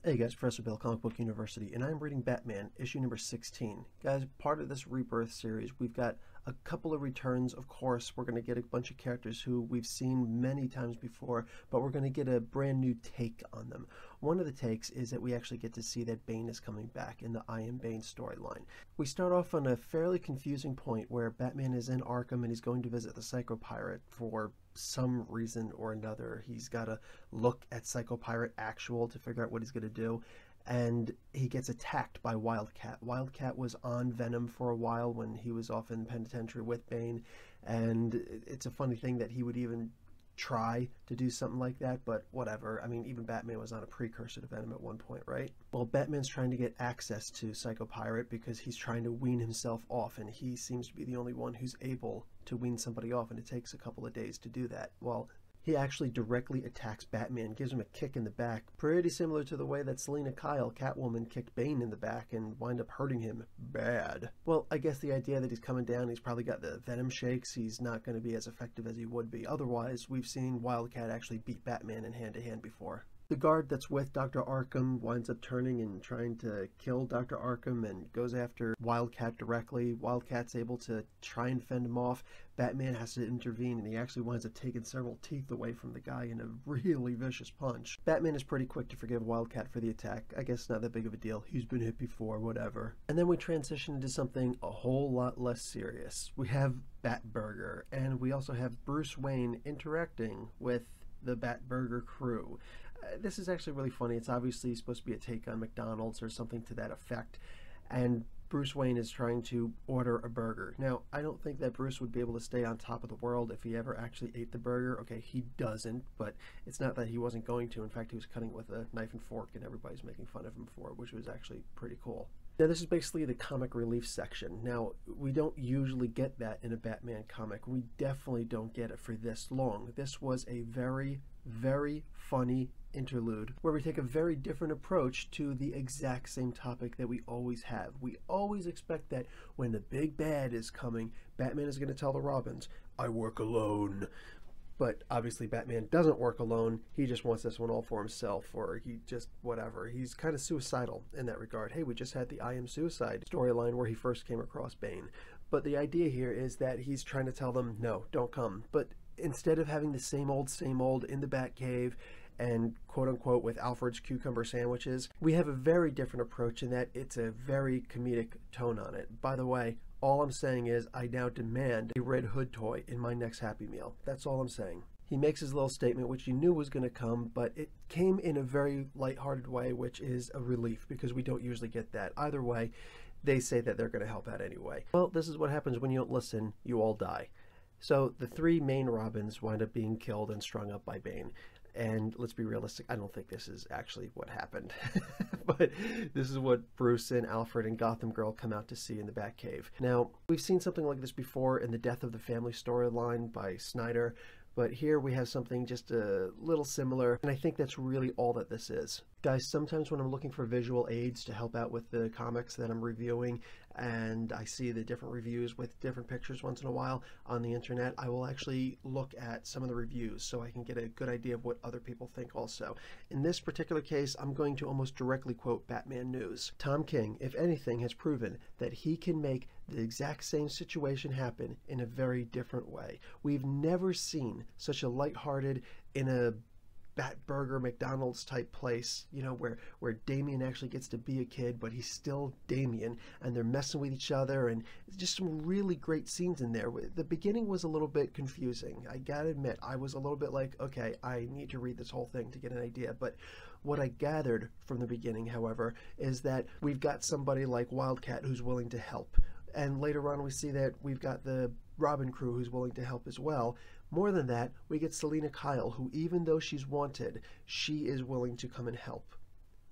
Hey guys, Professor Bill, Comic Book University, and I'm reading Batman, issue number 16. Guys, part of this Rebirth series, we've got a couple of returns. Of course, we're going to get a bunch of characters who we've seen many times before, but we're going to get a brand new take on them. One of the takes is that we actually get to see that Bane is coming back in the I Am Bane storyline. We start off on a fairly confusing point where Batman is in Arkham and he's going to visit the Psycho Pirate for some reason or another. He's got to look at Psycho Pirate Actual to figure out what he's going to do, and he gets attacked by Wildcat. Wildcat was on Venom for a while when he was off in penitentiary with Bane, and it's a funny thing that he would even try to do something like that, but whatever. I mean, even Batman was on a precursor to Venom at one point, right? Well, Batman's trying to get access to Psycho Pirate because he's trying to wean himself off, and he seems to be the only one who's able to wean somebody off, and it takes a couple of days to do that. Well, he actually directly attacks Batman, gives him a kick in the back, pretty similar to the way that Selina Kyle, Catwoman, kicked Bane in the back and wind up hurting him bad. Well, I guess the idea that he's coming down, he's probably got the Venom shakes, he's not going to be as effective as he would be. Otherwise, we've seen Wildcat actually beat Batman in hand-to-hand before. The guard that's with Dr. Arkham winds up turning and trying to kill Dr. Arkham and goes after Wildcat directly. Wildcat's able to try and fend him off. Batman has to intervene, and he actually winds up taking several teeth away from the guy in a really vicious punch. Batman is pretty quick to forgive Wildcat for the attack. I guess not that big of a deal. He's been hit before, whatever. And then we transition into something a whole lot less serious. We have Batburger, and we also have Bruce Wayne interacting with the Batburger crew. This is actually really funny. It's obviously supposed to be a take on McDonald's or something to that effect, and Bruce Wayne is trying to order a burger. Now, I don't think that Bruce would be able to stay on top of the world if he ever actually ate the burger. Okay, he doesn't, but it's not that he wasn't going to. In fact, he was cutting with a knife and fork, and everybody's making fun of him for it, which was actually pretty cool. Now, this is basically the comic relief section. Now, we don't usually get that in a Batman comic. We definitely don't get it for this long. This was a very, very funny interlude where we take a very different approach to the exact same topic that we always have. We always expect that when the big bad is coming, Batman is going to tell the Robins, "I work alone." But obviously Batman doesn't work alone. He just wants this one all for himself, or he just whatever. He's kind of suicidal in that regard. Hey, we just had the I Am Suicide storyline where he first came across Bane. But the idea here is that he's trying to tell them, no, don't come. But instead of having the same old in the Batcave and quote-unquote with Alfred's cucumber sandwiches, we have a very different approach in that it's a very comedic tone on it. By the way, all I'm saying is I now demand a Red Hood toy in my next Happy Meal. That's all I'm saying. He makes his little statement, which you knew was going to come, but it came in a very lighthearted way, which is a relief because we don't usually get that. Either way, they say that they're going to help out anyway. Well, this is what happens when you don't listen. You all die. So the three main Robins wind up being killed and strung up by Bane. And let's be realistic, I don't think this is actually what happened. But this is what Bruce and Alfred and Gotham Girl come out to see in the Batcave. Now, we've seen something like this before in the Death of the Family storyline by Snyder, but here we have something just a little similar, and I think that's really all that this is. Guys, sometimes when I'm looking for visual aids to help out with the comics that I'm reviewing, and I see the different reviews with different pictures once in a while on the internet, I will actually look at some of the reviews so I can get a good idea of what other people think also. In this particular case, I'm going to almost directly quote Batman News. Tom King, if anything, has proven that he can make the exact same situation happen in a very different way. We've never seen such a lighthearted, in a Batburger McDonald's type place, you know, where Damian actually gets to be a kid, but he's still Damian, and they're messing with each other, and just some really great scenes in there. The beginning was a little bit confusing. I gotta admit, I was a little bit like, okay, I need to read this whole thing to get an idea, but what I gathered from the beginning, however, is that we've got somebody like Wildcat who's willing to help, and later on we see that we've got the Robin crew who's willing to help as well. More than that, we get Selina Kyle, who even though she's wanted, she is willing to come and help.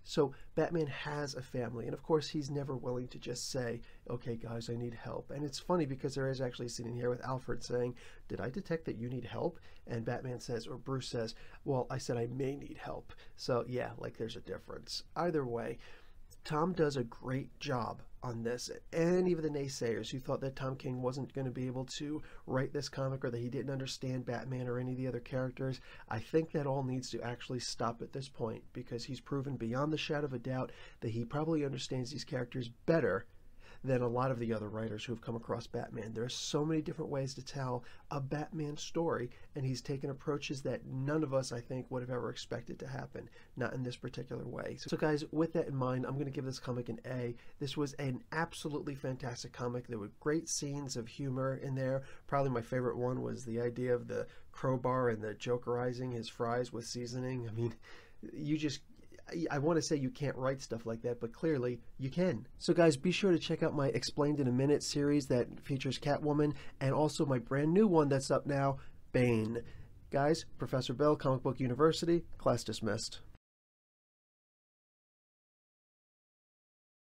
So Batman has a family, and of course he's never willing to just say, okay guys, I need help. And it's funny because there is actually a scene in here with Alfred saying, did I detect that you need help? And Batman says, or Bruce says, well, I said I may need help. So yeah, like there's a difference. Either way, Tom does a great job on this, and even the naysayers who thought that Tom King wasn't going to be able to write this comic or that he didn't understand Batman or any of the other characters, I think that all needs to actually stop at this point, because he's proven beyond the shadow of a doubt that he probably understands these characters better than a lot of the other writers who have come across Batman. There are so many different ways to tell a Batman story, and he's taken approaches that none of us, I think, would have ever expected to happen, not in this particular way. So guys, with that in mind, I'm going to give this comic an A. This was an absolutely fantastic comic. There were great scenes of humor in there. Probably my favorite one was the idea of the crowbar and the Jokerizing his fries with seasoning. I mean, I want to say you can't write stuff like that, but clearly you can. So guys, be sure to check out my Explained in a Minute series that features Catwoman, and also my brand new one that's up now, Bane. Guys, Professor Bell, Comic Book University, class dismissed.